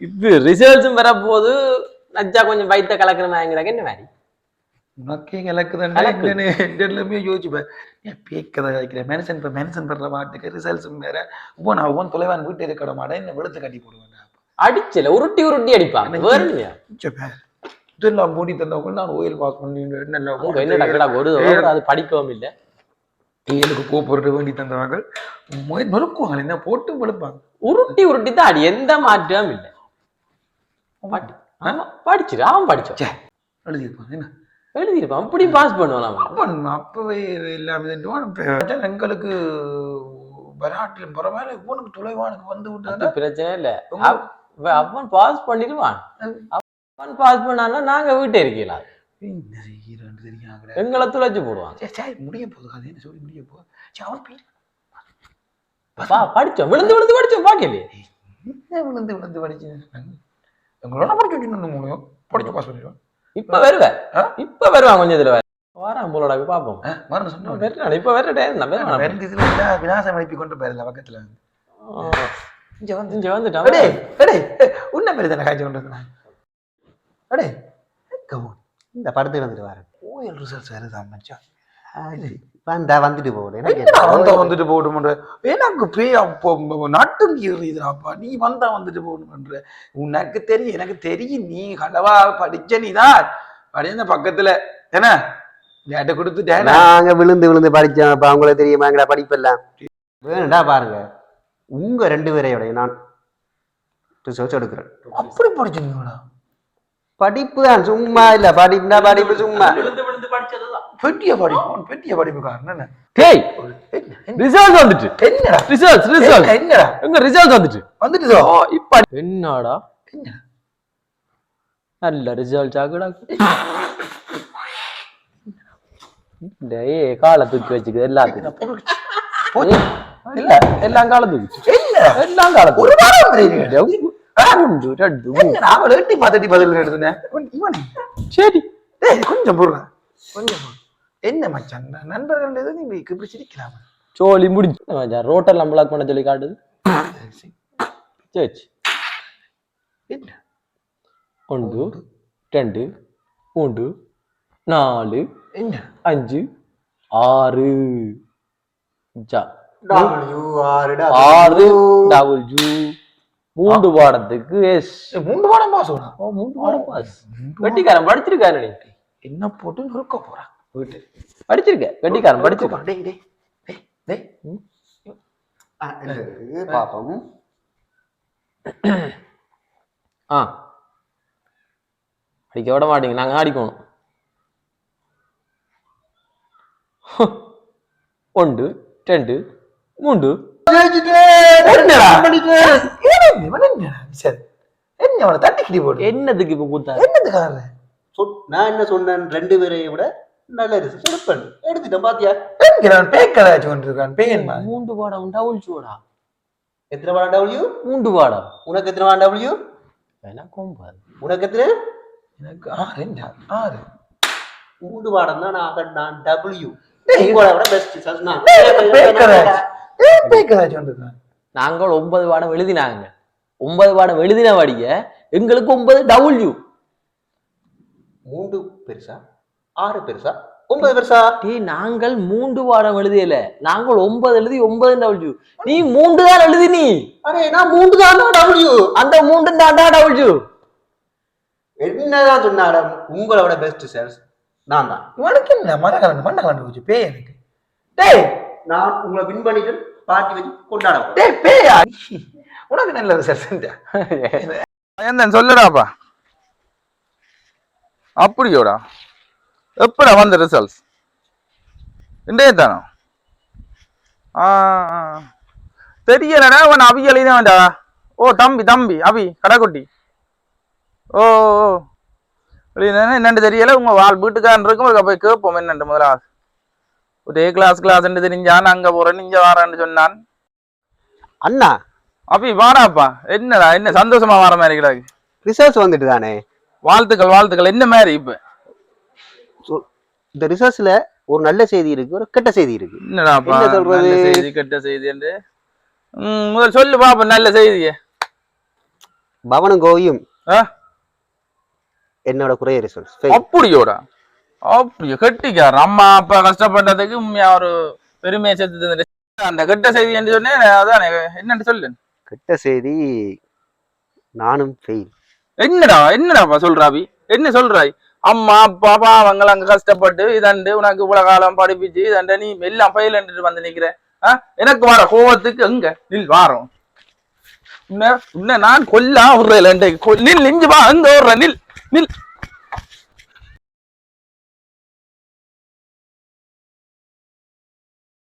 இது ரிசல்ட்ஸும் வரப்போது நச்சா கொஞ்சம் வயிற்ற கலக்கிறனாங்கிறாங்க என்ன மாதிரி உனக்கே கலக்குதுன்னா என்னன்னு யோசிச்சுப்பேன் பேக்கதை கலைக்கிறேன் மென்ஷன் இப்போ மென்ஷன் பண்ற மாட்டுக்கு ரிசல்ட்ஸும் வேற நான் ஒவ்வொரு தொலைவான் வீட்டு இருக்கிற மாட்டேன் என்ன வெளுத்து கட்டி போடுவேன் அடிச்சல உருட்டி உருட்டி அடிப்பாங்க இதெல்லாம் மூடி தந்தவங்க நான் ஓயில் பாஸ் பண்ணி என்னடா ஒரு அது படிக்கவும் இல்லை ஏழுக்கு போட்டு வேண்டி தந்தவங்க நொறுக்குவாங்க என்ன போட்டு வெளுப்பாங்க உருட்டி உருட்டி தான் அடி எந்த மாற்றமும் இல்லை படிச்சிரு அவன் படிச்சான் எழுதியிருப்பான் என்ன எழுதியிருப்பான் அப்படி பாஸ் பண்ணுவான் அப்பவே இல்லாம எங்களுக்கு வராட்டிலும் பரவாயில்ல இவனுக்கு தொலைவானுக்கு வந்து விட்டு பிரச்சனை இல்லை அவன் பாஸ் பண்ணிடுவான் அவன் பாஸ் பண்ணாலும் நாங்க வீட்டை இருக்கலாம் எங்களை துளைச்சு போடுவான் முடிய போகுது அது என்ன சொல்லி முடிய போகுது படிச்சோம் விழுந்து விழுந்து படிச்சோம் பாக்கலையே விழுந்து விழுந்து படிச்சு எங்களோட படிச்சு முடியும் படிச்சு பாஸ் பண்ணிடுவான் இப்ப வருவான் கொஞ்சம் இதுல வாரம் போலோட பாப்போம் இப்ப வேற விநாசம் அனுப்பி கொண்டு போயிருந்த பக்கத்துல உன்ன பேரு தானே காய்ச்சி கொண்டு இருந்தான் இந்த படத்துக்கு வந்துட்டு வரேன் ஓஎல் ரிசல்ட்ஸ் வருதான் மச்சான் வந்துட்டு போகணும் வந்துட்டு போகணும் எனக்கு நாட்டும் இதுப்பா நீ வந்தா வந்துட்டு போகணும்ன்ற உனக்கு தெரியும் எனக்கு தெரியும் நீ கலவா படிச்ச நீதான் படிந்த பக்கத்துல என்ன டேட்டை கொடுத்துட்டேன் நாங்க விழுந்து விழுந்து படிச்சோம் அப்ப அவங்கள தெரியுமாங்கடா படிப்பெல்லாம் வேணுண்டா பாருங்க உங்க 2 பேரையோட நான் ரிசர்ச் எடுக்கிறேன் அப்படி படிச்சீங்களா படிப்பு தான் சும்மா இல்ல படிப்பு சும்மா பெட்டிய படிப்புக்காரன் என்ன டேய் ரிசல்ட் வந்துட்டு என்னடா ரிசல்ட் என்னடா எங்க ரிசல்ட் வந்துட்டுதோ இப்ப என்னடா நல்ல ரிசல்ட் ஆகுடா டேய் காலை தூக்கி வச்சுக்குது எல்லாத்துக்கும் இல்ல எல்லாம் காலை தூக்கி எல்லாம் காலை ஒரு வாரம் உண்டு ரெண்டு எட்டி பார்த்து பதில் எடுத்துனேன் சரி கொஞ்சம் போடுறேன் கொஞ்சம் என்ன மச்சான் நண்பர்கள் எது நீ இப்படி சிரிக்கலாமா சோலி முடிஞ்சு மச்சான் ரோட்டெல்லாம் பிளாக் பண்ண சொல்லி காட்டுது சரி 1 2 3 4 5 6 மூன்று பாடத்துக்கு மூன்று பாடம் பாஸ் வெட்டிக்காரன் படிச்சிருக்காரு என்ன போட்டு நொறுக்க போறான் வீட்டு படிச்சிருக்க வெட்டிக்காரன் படிச்சிருக்கான் பாப்போம் அடிக்க விட மாட்டீங்க நாங்க அடிக்கணும் 1 2 3 என்னதுக்கு இப்ப கூத்தா நான் என்ன சொன்னேன் 2 பேரையும் விட நல்ல ரிசல்ட் எடுத்துட்டேன் பாத்தியா மூன்று பாடம் டவுல்ச்சோடா எத்தனை பாடம் டபிள்யூ 3 பாடம் உனக்கு எத்தனை பாடம் டபிள்யூ எனக்கு 9 உனக்கு எத்தனை எனக்கு 6 3 பாடம் தான் நான் டபிள்யூ உங்களோட விட பெஸ்ட் சஸ்னா நாங்கள் 9 பாடம் எழுதினாங்க 9 பாடம் எழுதின வாடிய எங்களுக்கு 9 டபிள்யூ 3 பெருசா 6 பெருசா 9 பெருசா நாங்கள் 3 பாடம் எழுதியல நாங்கள் 9 எழுதி 9 டபிள்யூ நீ 3 தான் எழுதி நீ அரே நான் 3 தான் டபிள்யூ அந்த 3 தான்டா டபிள்யூ என்னதான் சொன்னாலும் உங்களோட பெஸ்ட் சார் நான் தான் உனக்கு என்ன மண்ணகலண்டு போச்சு பேய் எனக்கு நான் உங்களை வின் பண்ணிட்டு பார்ட்டி வச்சு கொண்டாட பேயா உனக்கு நல்ல ரிசல்ட் சொல்லுடாப்பா அப்படியோடா எப்படா வந்த ரிசல்ட்ஸ் இன்றைய தானோ தெரியலடா அவன் அவியலையும் வேண்டா ஓ தம்பி அவி கடைக்குட்டி ஓ என்னென்னு தெரியல உங்க வீட்டுக்காரன் இருக்கும் போய் கேட்போம் என்னண்டு முதலாவது ஒரு கிளாஸ் தெரிஞ்சான் அங்க போறேன் இங்க வாரான்னு சொன்னான் அண்ணா அபி வாடாப்பா என்னடா என்ன சந்தோஷமா வர மாதிரி கிடாது ரிசல்ட்ஸ் வந்துட்டு தானே வாழ்த்துக்கள் என்ன மாதிரி இப்ப இந்த ரிசல்ட்ஸ்ல ஒரு நல்ல செய்தி இருக்கு ஒரு கெட்ட செய்தி இருக்கு என்னடாப்பா நல்ல செய்தி கெட்ட செய்தி என்று முதல் சொல்லு பாப்பா நல்ல செய்திய பவனும் கோவியும் ஆ? என்னோட குறைய சொல் அப்படியோடா அப்படியோ கெட்டிக்காரு அம்மா அப்பா கஷ்டப்பட்டதுக்கு உண்மையா ஒரு பெருமையை சேர்த்து அந்த கெட்ட செய்தி என்று சொன்னேன் அதான் என்னன்னு சொல்லு கெட்ட செய்தி நானும் ஃபெயில் என்னடாப்பா சொல்றாவி என்ன சொல்றாய் அம்மா அப்பா பாவங்கள் அங்க கஷ்டப்பட்டு இதண்டு உனக்கு இவ்வளவு காலம் படிப்பிச்சு இதண்ட நீ எல்லாம் ஃபெயில் வந்து நிக்கிற எனக்கு வர கோவத்துக்கு எங்க நில் வாரம் உன்ன நான் கொல்லா விடுறேன் நில் நெஞ்சு வா அங்க விடுற நில் நில்